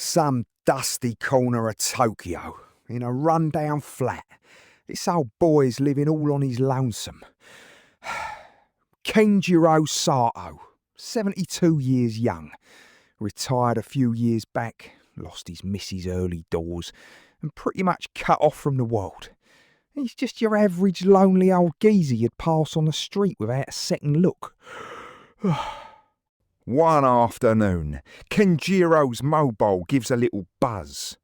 Some dusty corner of Tokyo, in a run-down flat. This old boy's living all on his lonesome. Kenjiro Sato, 72 years young. Retired a few years back, lost his missus early doors, and pretty much cut off from the world. He's just your average lonely old geezer you'd pass on the street without a second look. One afternoon, Kenjiro's mobile gives a little buzz.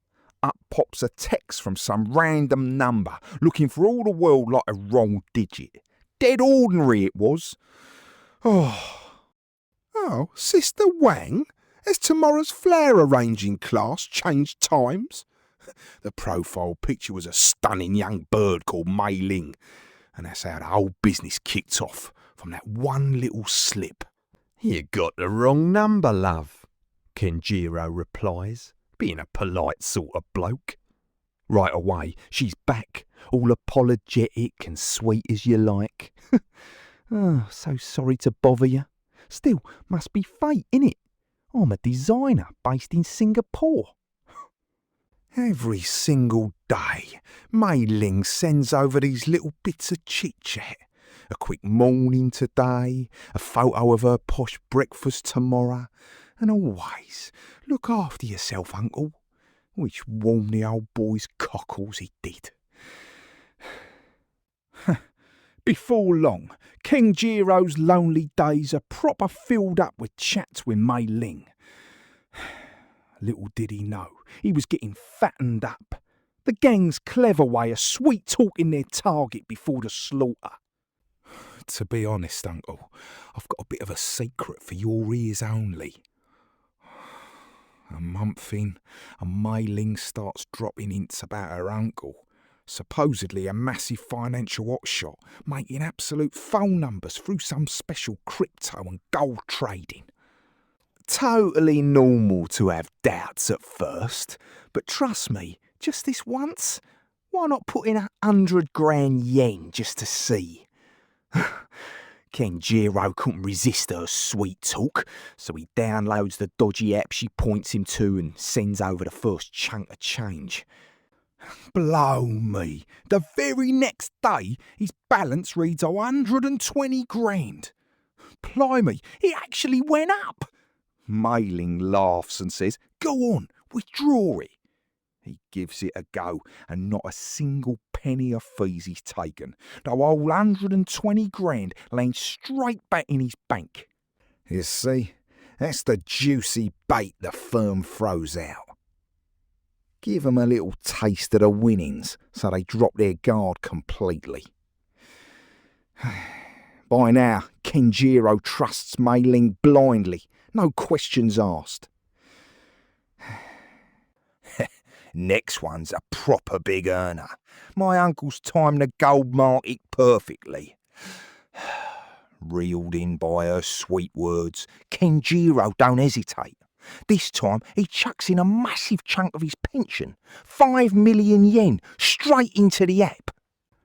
Up pops a text from some random number, looking for all the world like a wrong digit. Dead ordinary it was. Oh, Sister Wang? Has tomorrow's flower arranging class changed times? The profile picture was a stunning young bird called Mei Ling, and that's how the whole business kicked off, from that one little slip. You got the wrong number, love, Kenjiro replies, being a polite sort of bloke. Right away, she's back, all apologetic and sweet as you like. Oh, so sorry to bother you. Still, must be fate, innit? I'm a designer based in Singapore. Every single day, Mei Ling sends over these little bits of chit-chat. A quick morning today, a photo of her posh breakfast tomorrow, and always, look after yourself, uncle, which warmed the old boy's cockles he did. Before long, Kenjiro's lonely days are proper filled up with chats with Mei Ling. Little did he know, he was getting fattened up. The gang's clever way of sweet-talking their target before the slaughter. To be honest, uncle, I've got a bit of a secret for your ears only. A month in, and Mei Ling starts dropping hints about her uncle. Supposedly a massive financial hotshot, making absolute phone numbers through some special crypto and gold trading. Totally normal to have doubts at first, but trust me, just this once, why not put in 100 grand yen just to see? Kenjiro couldn't resist her sweet talk, so he downloads the dodgy app she points him to and sends over the first chunk of change. Blow me, the very next day his balance reads 120 grand. Blimey, it actually went up. Mei Ling laughs and says, "Go on, withdraw it." He gives it a go, and not a single penny of fees he's taken. The whole 120 grand lands straight back in his bank. You see, that's the juicy bait the firm throws out. Give 'em a little taste of the winnings, so they drop their guard completely. By now, Kenjiro trusts Mei Ling blindly, no questions asked. Next one's a proper big earner. My uncle's timed the gold market perfectly. Reeled in by her sweet words, Kenjiro don't hesitate. This time he chucks in a massive chunk of his pension, 5 million yen, straight into the app.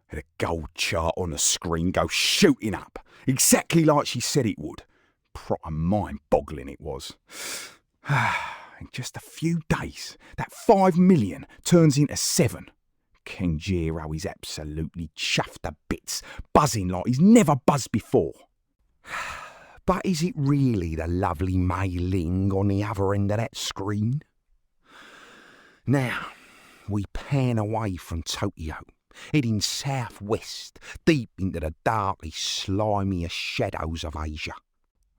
The gold chart on the screen goes shooting up, exactly like she said it would. Proper mind-boggling it was. In just a few days, that 5 million turns into 7. Kenjiro is absolutely chuffed to bits, buzzing like he's never buzzed before. But is it really the lovely Mei Ling on the other end of that screen? Now, we pan away from Tokyo, heading southwest, deep into the darkly slimier shadows of Asia.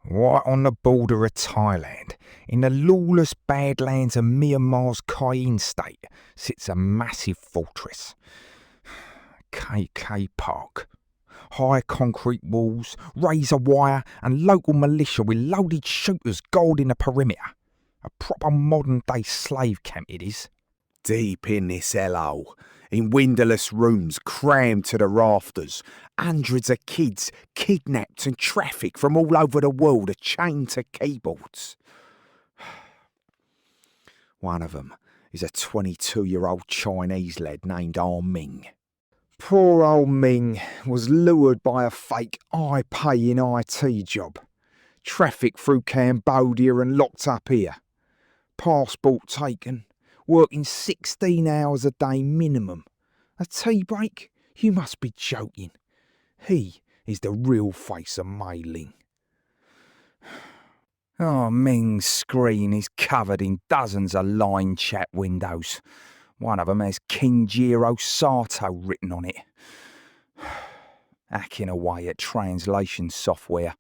Right on the border of Thailand, in the lawless badlands of Myanmar's Cayenne state, sits a massive fortress. KK Park. High concrete walls, razor wire, and local militia with loaded shooters guarding the perimeter. A proper modern-day slave camp it is. Deep in this hellhole, in windowless rooms crammed to the rafters, hundreds of kids kidnapped and trafficked from all over the world are chained to keyboards. One of them is a 22-year-old Chinese lad named Ming. Poor old Ming was lured by a fake high-paying IT job, trafficked through Cambodia and locked up here. passport taken, working 16 hours a day minimum. A tea break? You must be joking. He is the real face of Mei Ling. Oh, Ming's screen is covered in dozens of line chat windows. One of them has Kinjiro Sato written on it. Hacking away at translation software,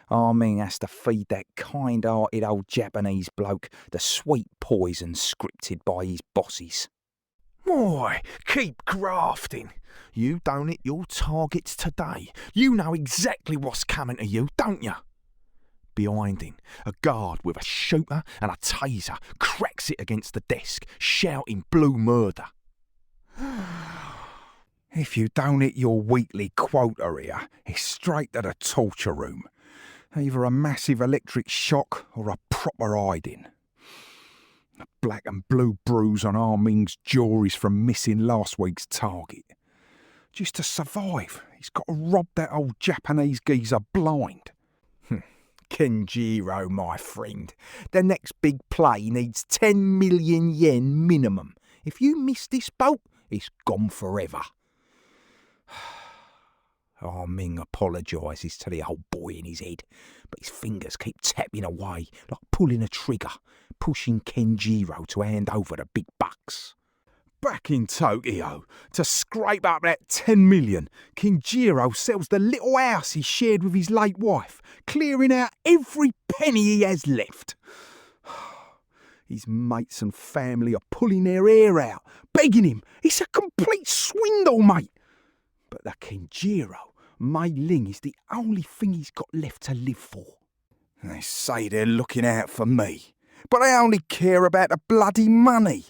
Ming has to feed that kind-hearted old Japanese bloke the sweet poison scripted by his bosses. Boy, keep grafting. You don't hit your targets today. You know exactly what's coming to you, don't you? Behind him, a guard with a shooter and a taser cracks it against the desk, shouting blue murder. If you don't hit your weekly quota here, it's straight to the torture room. Either a massive electric shock or a proper hiding. A black and blue bruise on Arming's jewelry's from missing last week's target. Just to survive, he's got to rob that old Japanese geezer blind. Kenjiro, my friend, the next big play needs 10 million yen minimum. If you miss this boat, it's gone forever. Ming apologises to the old boy in his head, but his fingers keep tapping away like pulling a trigger, pushing Kenjiro to hand over the big bucks. Back in Tokyo, to scrape up that 10 million, Kenjiro sells the little house he shared with his late wife, clearing out every penny he has left. His mates and family are pulling their hair out, begging him. It's a complete swindle, mate. But the Kenjiro, Mei Ling, is the only thing he's got left to live for. They say they're looking out for me, but they only care about the bloody money.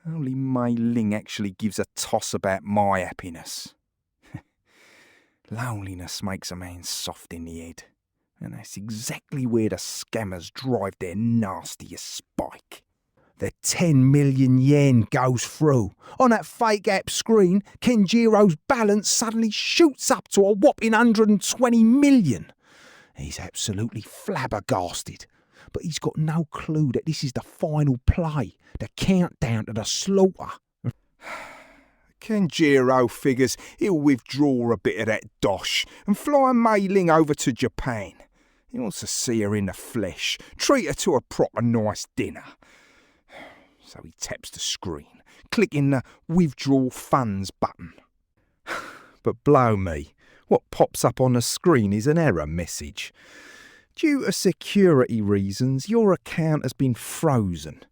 Only Mei Ling actually gives a toss about my happiness. Loneliness makes a man soft in the head, and that's exactly where the scammers drive their nastiest spike. The 10 million yen goes through. On that fake app screen, Kenjiro's balance suddenly shoots up to a whopping 120 million. He's absolutely flabbergasted. But he's got no clue that this is the final play, the countdown to the slaughter. Kenjiro figures he'll withdraw a bit of that dosh and fly Mei Ling over to Japan. He wants to see her in the flesh, treat her to a proper nice dinner. So he taps the screen, clicking the withdraw funds button. But blow me, what pops up on the screen is an error message. Due to security reasons, your account has been frozen.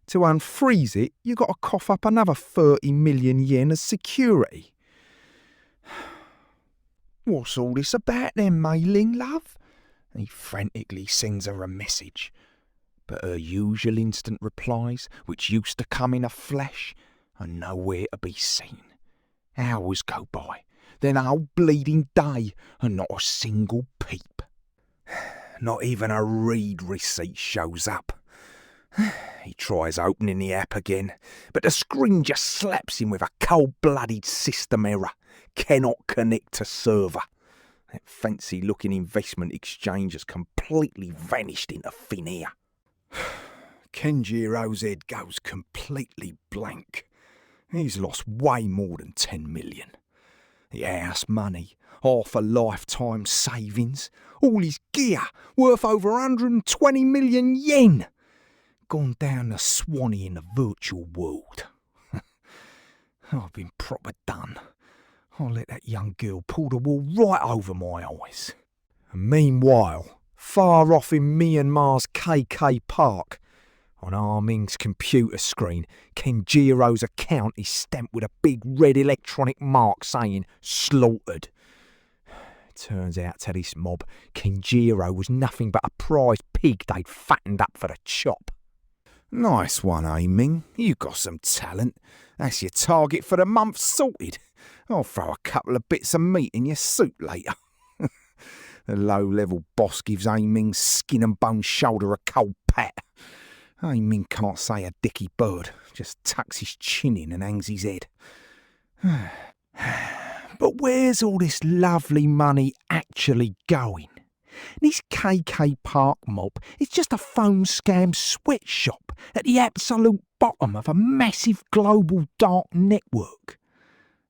To unfreeze it, you've got to cough up another 30 million yen as security. What's all this about then, Mei Ling, love? He frantically sends her a message. But her usual instant replies, which used to come in a flash, are nowhere to be seen. Hours go by, then a whole bleeding day, and not a single peep. Not even a read receipt shows up. He tries opening the app again, but the screen just slaps him with a cold-blooded system error. Cannot connect to server. That fancy-looking investment exchange has completely vanished into thin air. Kenjiro's head goes completely blank. He's lost way more than 10 million. The house money, half a lifetime savings, all his gear, worth over 120 million yen. Gone down the Swanee in the virtual world. I've been proper done. I'll let that young girl pull the wool right over my eyes. And meanwhile, far off in Myanmar's KK Park, on Arming's computer screen, Kenjiro's account is stamped with a big red electronic mark saying slaughtered. Turns out to this mob, Kenjiro was nothing but a prize pig they'd fattened up for the chop. Nice one, Ming. You got some talent. That's your target for the month sorted. I'll throw a couple of bits of meat in your soup later. The low-level boss gives Ming's skin and bone shoulder a cold pat. Ming can't say a dicky bird, just tucks his chin in and hangs his head. But where's all this lovely money actually going? This KK Park mob is just a phone scam sweatshop at the absolute bottom of a massive global dark network.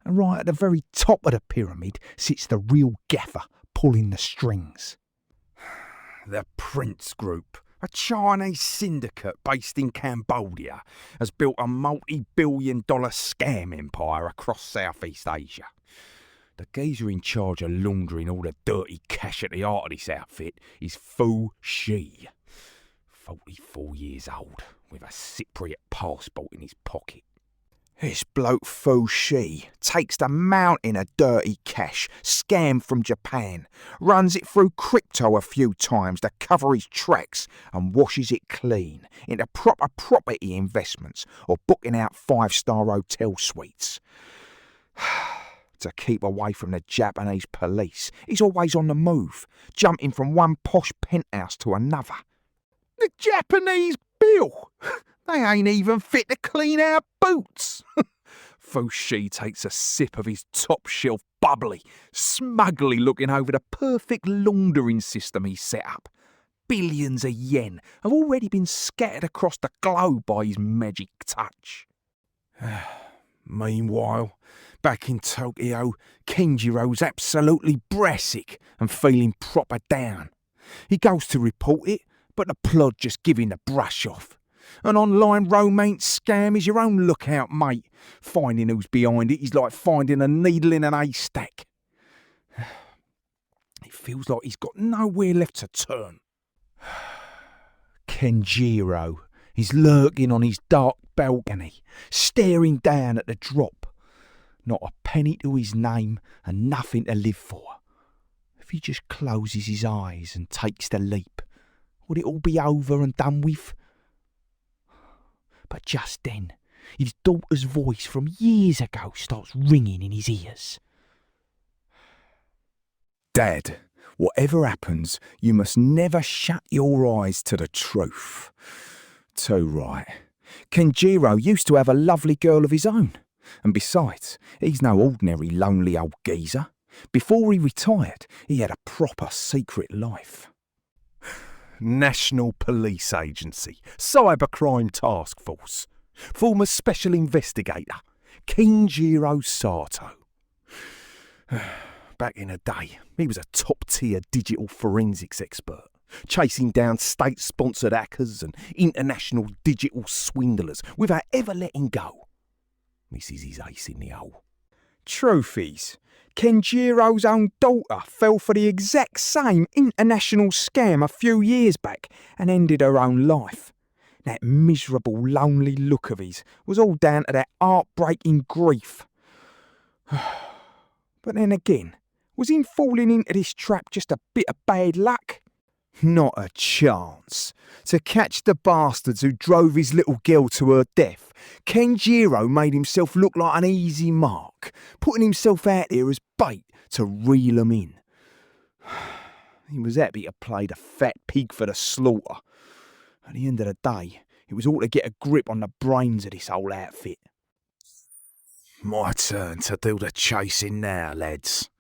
And right at the very top of the pyramid sits the real gaffer pulling the strings. The Prince Group, a Chinese syndicate based in Cambodia, has built a multi-billion-dollar scam empire across Southeast Asia. The geezer in charge of laundering all the dirty cash at the heart of this outfit is Fu Shi, 44 years old, with a Cypriot passport in his pocket. This bloke Fu Shi takes the mountain of dirty cash scammed from Japan, runs it through crypto a few times to cover his tracks and washes it clean into proper property investments or booking out 5-star hotel suites. To keep away from the Japanese police, he's always on the move, jumping from one posh penthouse to another. The Japanese bill! They ain't even fit to clean our boots! Fu Shi takes a sip of his top-shelf bubbly, smugly looking over the perfect laundering system he's set up. Billions of yen have already been scattered across the globe by his magic touch. Meanwhile, back in Tokyo, Kenjiro's absolutely brassic and feeling proper down. He goes to report it, but the plod just give him the brush off. An online romance scam is your own lookout, mate. Finding who's behind it is like finding a needle in an haystack. It feels like he's got nowhere left to turn. Kenjiro is lurking on his dark balcony, staring down at the drop. Not a penny to his name and nothing to live for. If he just closes his eyes and takes the leap, would it all be over and done with? But just then, his daughter's voice from years ago starts ringing in his ears. Dad, whatever happens, you must never shut your eyes to the truth. Too right. Kenjiro used to have a lovely girl of his own. And besides, he's no ordinary lonely old geezer. Before he retired, he had a proper secret life. National Police Agency, Cybercrime Task Force, former Special Investigator, Kenjiro Sato. Back in the day, he was a top-tier digital forensics expert, chasing down state-sponsored hackers and international digital swindlers without ever letting go. This is his ace in the hole. Truth is, Kenjiro's own daughter fell for the exact same international scam a few years back and ended her own life. That miserable, lonely look of his was all down to that heartbreaking grief. But then again, was him falling into this trap just a bit of bad luck? Not a chance. To catch the bastards who drove his little girl to her death, Kenjiro made himself look like an easy mark, putting himself out there as bait to reel them in. He was happy to play the fat pig for the slaughter. At the end of the day, it was all to get a grip on the brains of this whole outfit. My turn to do the chasing now, lads.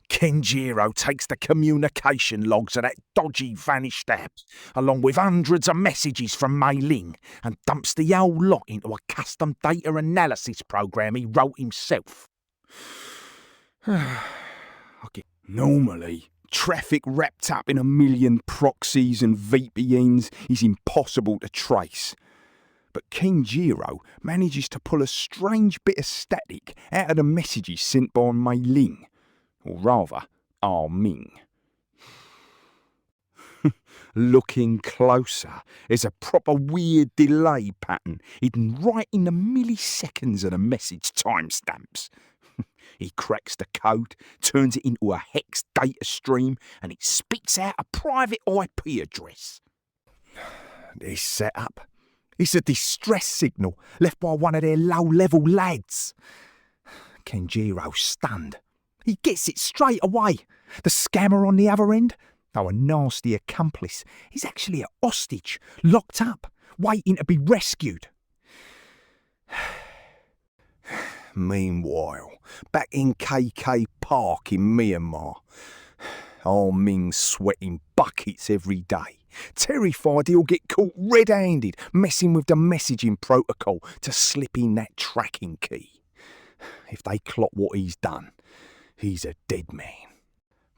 Kenjiro takes the communication logs of that dodgy vanished app, along with hundreds of messages from Mei Ling, and dumps the whole lot into a custom data analysis program he wrote himself. Normally, traffic wrapped up in a million proxies and VPNs is impossible to trace. But Kenjiro manages to pull a strange bit of static out of the messages sent by Mei Ling. Or rather, Ah Ming. Looking closer, there's a proper weird delay pattern hidden right in the milliseconds of the message timestamps. He cracks the code, turns it into a hex data stream, and it spits out a private IP address. This setup, it's a distress signal left by one of their low-level lads. Kenjiro's stunned. He gets it straight away. The scammer on the other end, though a nasty accomplice, is actually a hostage, locked up, waiting to be rescued. Meanwhile, back in KK Park in Myanmar, Ming's sweating buckets every day, terrified he'll get caught red-handed messing with the messaging protocol to slip in that tracking key. If they clock what he's done, he's a dead man.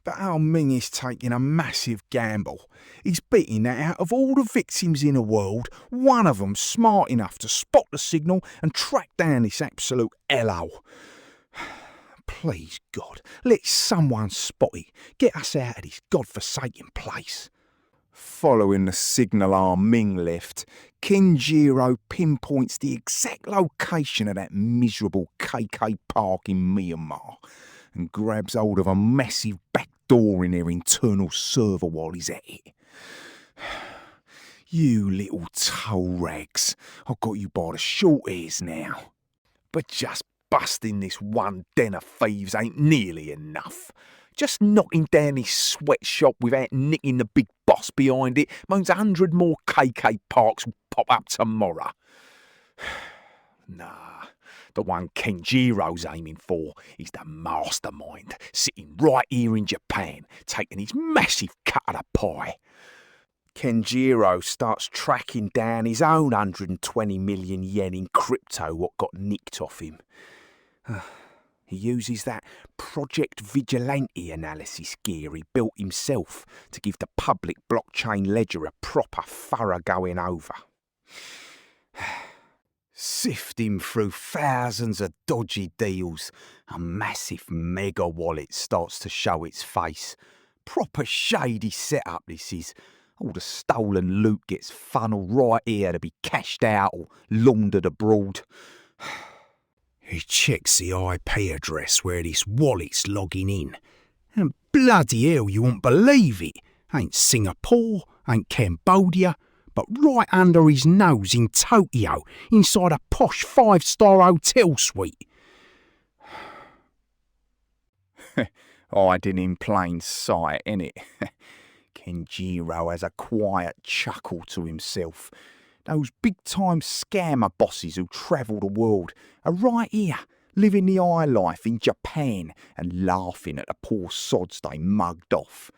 But Ming is taking a massive gamble. He's betting that out of all the victims in the world, one of them's smart enough to spot the signal and track down this absolute hellhole. Please, God, let someone spot it. Get us out of this godforsaken place. Following the signal Ming left, Kenjiro pinpoints the exact location of that miserable KK park in Myanmar and grabs hold of a massive back door in their internal server while he's at it. You little toe rags, I've got you by the short hairs now. But just busting this one den of thieves ain't nearly enough. Just knocking down this sweatshop without nicking the big boss behind it means 100 more KK parks will pop up tomorrow. Nah, the one Kenjiro's aiming for is the mastermind, sitting right here in Japan, taking his massive cut of the pie. Kenjiro starts tracking down his own 120 million yen in crypto what got nicked off him. He uses that Project Vigilante analysis gear he built himself to give the public blockchain ledger a proper thorough going over. Sifting through thousands of dodgy deals, a massive mega wallet starts to show its face. Proper shady setup this is. All the stolen loot gets funneled right here to be cashed out or laundered abroad. He checks the IP address where this wallet's logging in. And bloody hell, you won't believe it. Ain't Singapore, ain't Cambodia, but right under his nose in Tokyo, inside a posh 5-star hotel suite. Hiding in plain sight, innit? Kenjiro has a quiet chuckle to himself. Those big-time scammer bosses who travel the world are right here, living the high life in Japan and laughing at the poor sods they mugged off.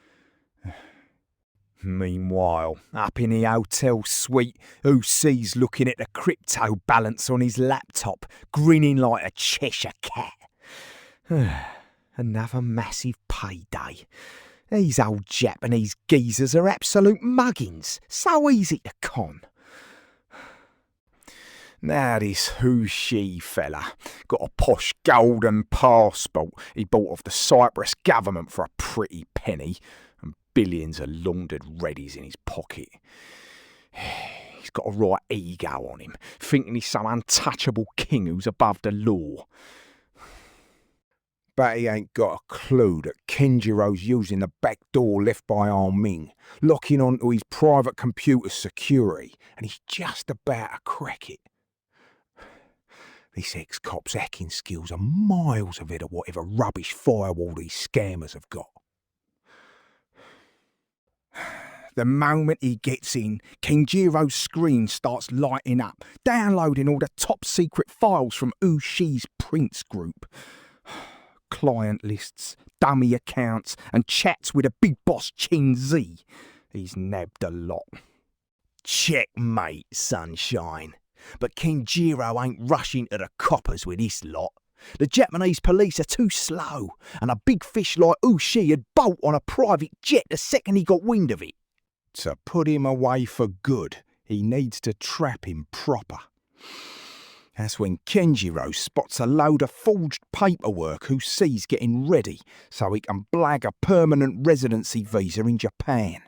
Meanwhile, up in the hotel suite, Usi's looking at the crypto balance on his laptop, grinning like a Cheshire cat. Another massive payday. These old Japanese geezers are absolute muggins, so easy to con. Now this Ushi fella got a posh golden passport he bought off the Cyprus government for a pretty penny, and billions of laundered readies in his pocket. He's got a right ego on him, thinking he's some untouchable king who's above the law. But he ain't got a clue that Kenjiro's using the back door left by Ming, locking onto his private computer security, and he's just about to crack it. This ex-cop's hacking skills are miles ahead of whatever rubbish firewall these scammers have got. The moment he gets in, Kenjiro's screen starts lighting up, downloading all the top-secret files from Ushi's Prince group. Client lists, dummy accounts, and chats with a big boss Chin Z. He's nabbed a lot. Checkmate, sunshine. But Kenjiro ain't rushing to the coppers with this lot. The Japanese police are too slow, and a big fish like Ushi had bolt on a private jet the second he got wind of it. To put him away for good, he needs to trap him proper. That's when Kenjiro spots a load of forged paperwork Usi's getting ready so he can blag a permanent residency visa in Japan.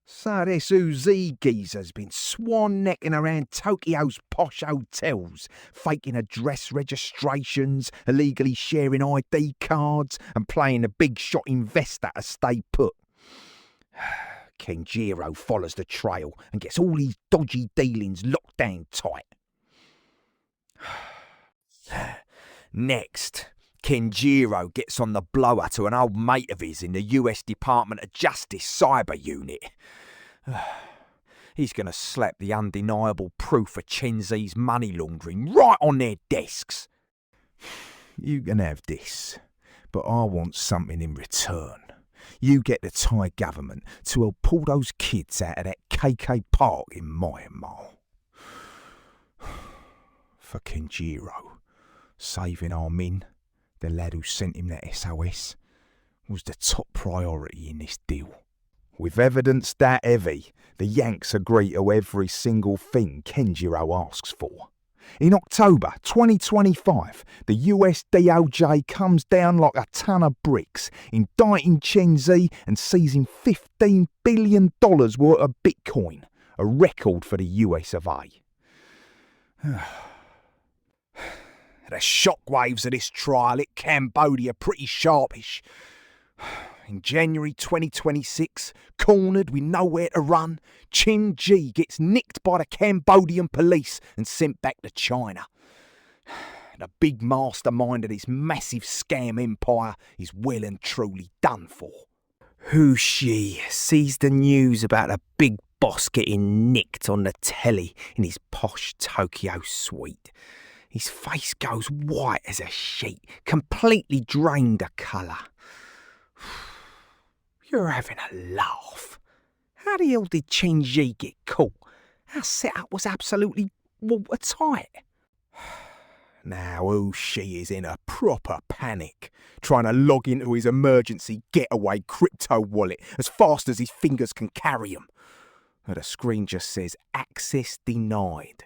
So this Uzi geezer's been swan-necking around Tokyo's posh hotels, faking address registrations, illegally sharing ID cards, and playing the big shot investor to stay put. Kenjiro follows the trail and gets all these dodgy dealings locked down tight. Next, Kenjiro gets on the blower to an old mate of his in the US Department of Justice Cyber Unit. He's going to slap the undeniable proof of Chenzi's money laundering right on their desks. You can have this, but I want something in return. You get the Thai government to help pull those kids out of that KK park in Myanmar. For Kenjiro, saving our Min, the lad who sent him that SOS, was the top priority in this deal. With evidence that heavy, the Yanks agree to every single thing Kenjiro asks for. In October 2025, the US DOJ comes down like a ton of bricks, indicting Chen Zi and seizing $15 billion worth of Bitcoin, a record for the US of A. The shockwaves of this trial hit Cambodia pretty sharpish. In January 2026, cornered with nowhere to run, Chen Ji gets nicked by the Cambodian police and sent back to China. The big mastermind of this massive scam empire is well and truly done for. Hu Shi sees the news about a big boss getting nicked on the telly in his posh Tokyo suite. His face goes white as a sheet, completely drained of colour. You're having a laugh. How the hell did Chen Ji get caught? Our setup was absolutely watertight. Now Shi is in a proper panic, trying to log into his emergency getaway crypto wallet as fast as his fingers can carry him. The screen just says access denied.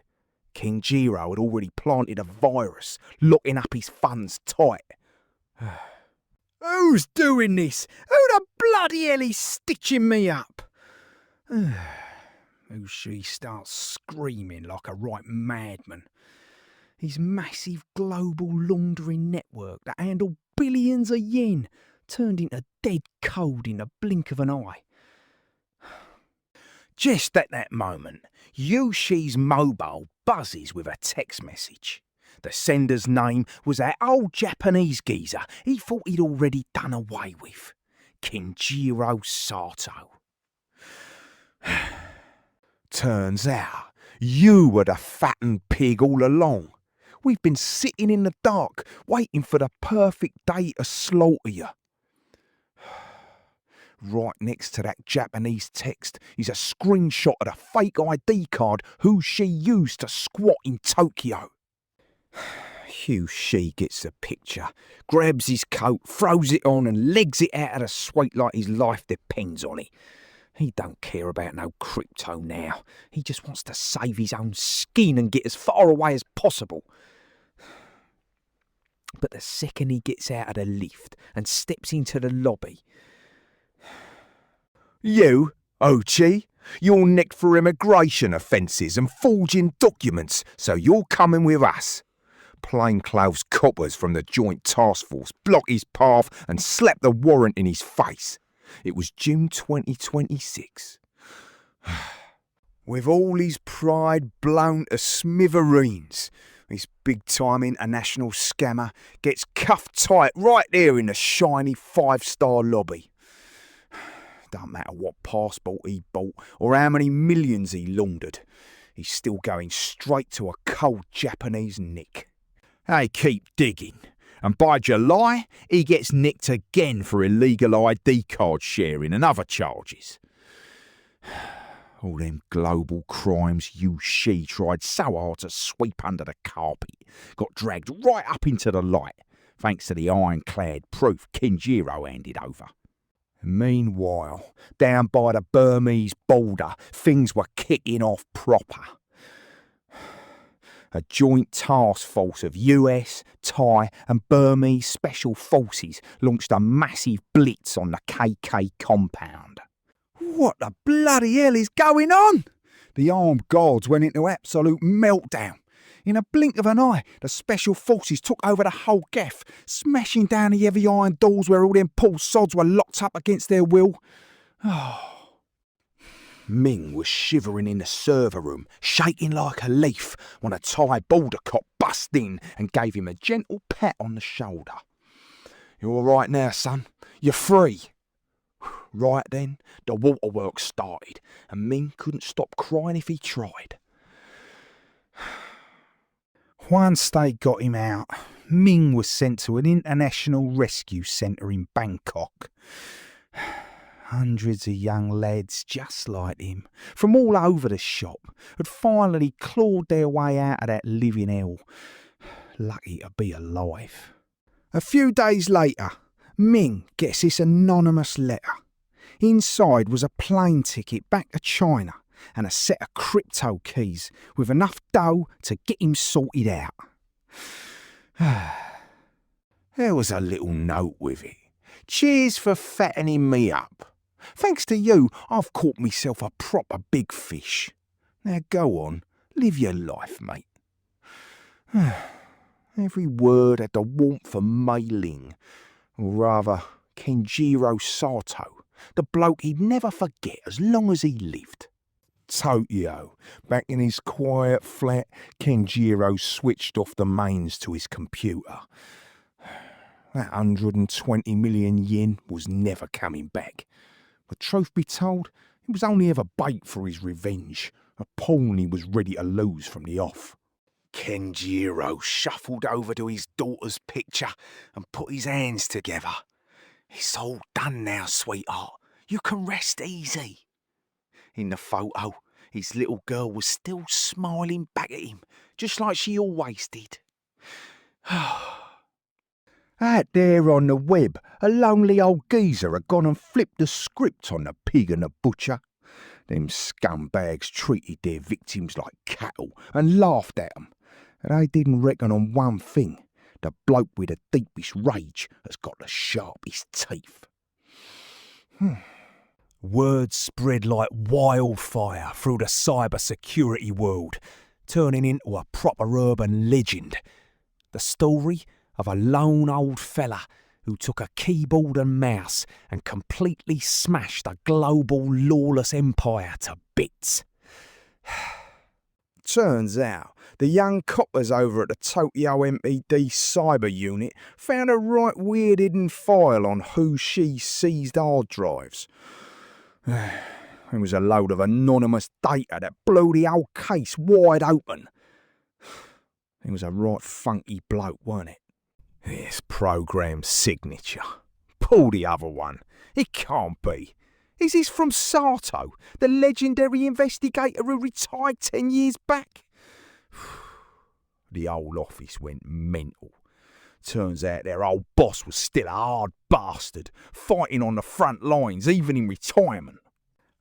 Kenjiro had already planted a virus, locking up his funds tight. Who's doing this? Who the bloody hell is stitching me up? She starts screaming like a right madman. His massive global laundering network that handled billions of yen turned into dead cold in the blink of an eye. Just at that moment, Yushi's mobile buzzes with a text message. The sender's name was that old Japanese geezer he thought he'd already done away with, Kenjiro Sato. Turns out, you were the fattened pig all along. We've been sitting in the dark, waiting for the perfect day to slaughter you. Right next to that Japanese text is a screenshot of the fake ID card She used to squat in Tokyo. Shi gets the picture, grabs his coat, throws it on and legs it out of the suite like his life depends on it. He don't care about no crypto now. He just wants to save his own skin and get as far away as possible. But the second he gets out of the lift and steps into the lobby... You, Ochi, you're nicked for immigration offences and forging documents, so you're coming with us. Plainclothes coppers from the Joint Task Force blocked his path and slapped the warrant in his face. It was June 2026. With all his pride blown to smithereens, this big-time international scammer gets cuffed tight right there in the shiny 5-star lobby. Don't matter what passport he bought or how many millions he laundered, he's still going straight to a cold Japanese nick. They keep digging, and by July, he gets nicked again for illegal ID card sharing and other charges. All them global crimes Shi tried so hard to sweep under the carpet got dragged right up into the light, thanks to the ironclad proof Kenjiro handed over. Meanwhile, down by the Burmese border, things were kicking off proper. A joint task force of US, Thai and Burmese special forces launched a massive blitz on the KK compound. What the bloody hell is going on? The armed guards went into absolute meltdown. In a blink of an eye, the special forces took over the whole gaff, smashing down the heavy iron doors where all them poor sods were locked up against their will. Ming was shivering in the server room, shaking like a leaf, when a Thai border cop bust in and gave him a gentle pat on the shoulder. "You're all right now, son. You're free." Right then, the waterworks started, and Ming couldn't stop crying if he tried. Once they got him out, Ming was sent to an international rescue centre in Bangkok. Hundreds of young lads just like him, from all over the shop, had finally clawed their way out of that living hell. Lucky to be alive. A few days later, Ming gets this anonymous letter. Inside was a plane ticket back to China and a set of crypto keys with enough dough to get him sorted out. There was a little note with it. Cheers for fattening me up. Thanks to you, I've caught myself a proper big fish. Now go on, live your life, mate. Every word had the warmth of Mei Ling, or rather, Kenjiro Sato, the bloke he'd never forget as long as he lived. Tokyo, back in his quiet flat, Kenjiro switched off the mains to his computer. That 120 million yen was never coming back. But truth be told, it was only ever bait for his revenge, a pawn he was ready to lose from the off. Kenjiro shuffled over to his daughter's picture and put his hands together. It's all done now, sweetheart. You can rest easy. In the photo, his little girl was still smiling back at him, just like she always did. Out there on the web, a lonely old geezer had gone and flipped the script on the pig and the butcher. Them scumbags treated their victims like cattle and laughed at them. And they didn't reckon on one thing. The bloke with the deepest rage has got the sharpest teeth. Words spread like wildfire through the cyber-security world, turning into a proper urban legend. The story of a lone old fella who took a keyboard and mouse and completely smashed a global lawless empire to bits. Turns out, the young coppers over at the Tokyo MPD cyber unit found a right weird hidden file on who she seized hard drives. It was a load of anonymous data that blew the whole case wide open. He was a right funky bloke, weren't it? This program signature. Pull the other one. It can't be. Is this from Sato, the legendary investigator who retired 10 years back? The whole office went mental. Turns out their old boss was still a hard bastard, fighting on the front lines even in retirement.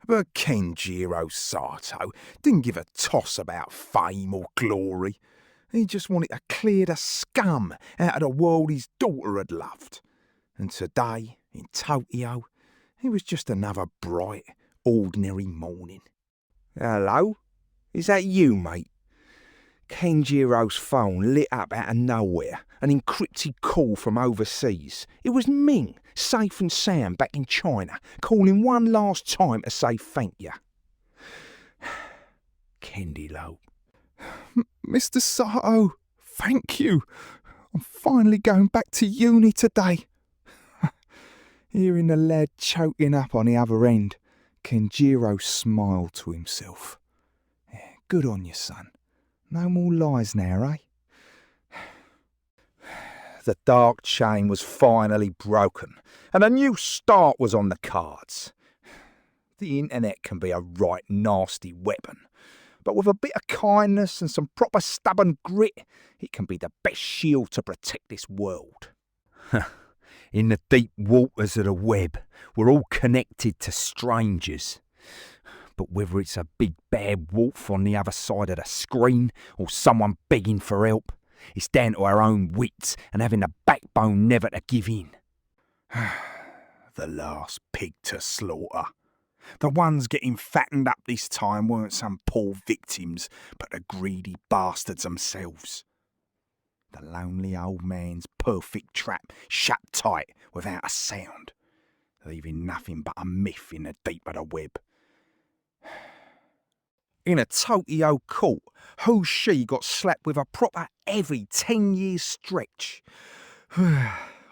But Kenjiro Sato didn't give a toss about fame or glory. He just wanted to clear the scum out of the world his daughter had loved. And today, in Tokyo, it was just another bright, ordinary morning. Hello? Is that you, mate? Kenjiro's phone lit up out of nowhere, an encrypted call from overseas. It was Ming, safe and sound back in China, calling one last time to say thank you. Kendilo. Mr. Sato, thank you. I'm finally going back to uni today. Hearing the lad choking up on the other end, Kenjiro smiled to himself. Good on you, son. No more lies now, eh? The dark chain was finally broken, and a new start was on the cards. The internet can be a right nasty weapon, but with a bit of kindness and some proper stubborn grit, it can be the best shield to protect this world. In the deep waters of the web, we're all connected to strangers. But whether it's a big bad wolf on the other side of the screen or someone begging for help, it's down to our own wits and having the backbone never to give in. The last pig to slaughter. The ones getting fattened up this time weren't some poor victims, but the greedy bastards themselves. The lonely old man's perfect trap shut tight without a sound, leaving nothing but a myth in the deep of the web. In a Tokyo court, who she got slapped with a proper heavy 10-year stretch.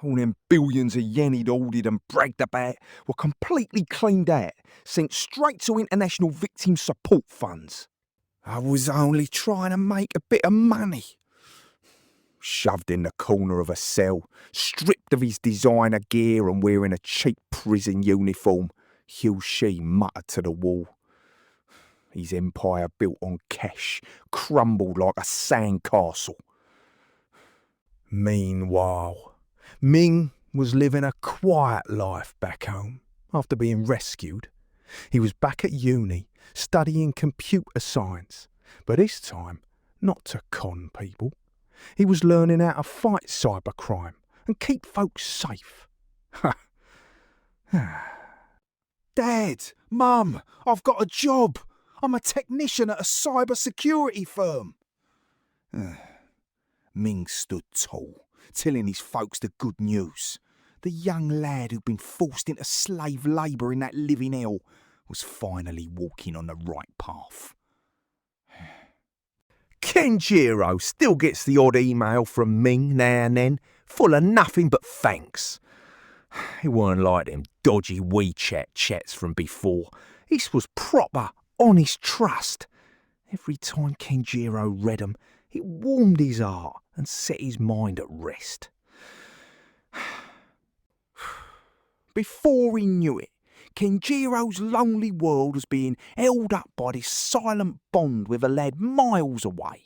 All them billions of yen he'd ordered and bragged about were completely cleaned out, sent straight to international victim support funds. I was only trying to make a bit of money. Shoved in the corner of a cell, stripped of his designer gear and wearing a cheap prison uniform, She muttered to the wall. His empire built on cash crumbled like a sandcastle. Meanwhile, Ming was living a quiet life back home after being rescued. He was back at uni, studying computer science, but this time not to con people. He was learning how to fight cybercrime and keep folks safe. Dad, Mum, I've got a job. I'm a technician at a cyber security firm. Ming stood tall, telling his folks the good news. The young lad who'd been forced into slave labour in that living hell was finally walking on the right path. Kenjiro still gets the odd email from Ming now and then, full of nothing but thanks. It weren't like them dodgy WeChat chats from before. This was proper, honest trust. Every time Kenjiro read 'em, it warmed his heart and set his mind at rest. Before he knew it, Kenjiro's lonely world was being held up by this silent bond with a lad miles away.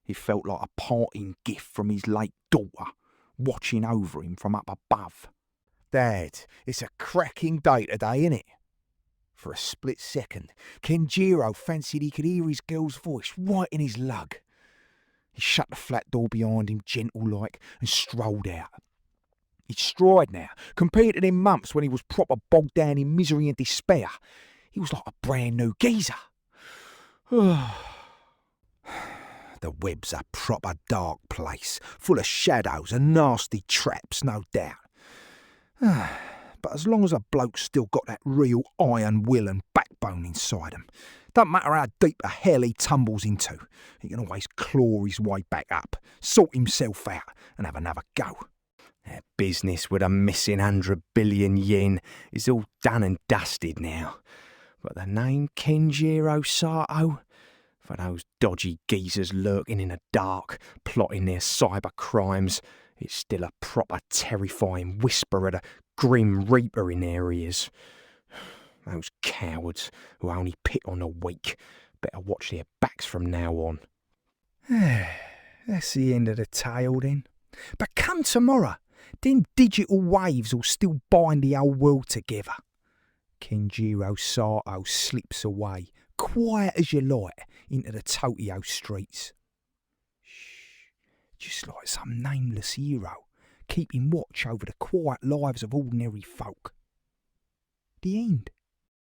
It felt like a parting gift from his late daughter, watching over him from up above. Dad, it's a cracking day today, innit? For a split second, Kenjiro fancied he could hear his girl's voice right in his lug. He shut the flat door behind him gentle-like and strolled out. He'd stride now, compared to them months when he was proper bogged down in misery and despair. He was like a brand new geezer. The web's a proper dark place, full of shadows and nasty traps, no doubt. But as long as a bloke's still got that real iron will and backbone inside him, don't matter how deep a hell he tumbles into, he can always claw his way back up, sort himself out, and have another go. That business with a missing 100 billion yen is all done and dusted now. But the name Kenjiro Sato, for those dodgy geezers lurking in the dark, plotting their cyber crimes, it's still a proper terrifying whisper of the Grim Reaper in their ears. Those cowards who only pick on the weak better watch their backs from now on. That's the end of the tale then. But come tomorrow, them digital waves will still bind the whole world together. Kenjiro Sato slips away, quiet as you like, into the Tokyo streets. Just like some nameless hero, keeping watch over the quiet lives of ordinary folk. The end.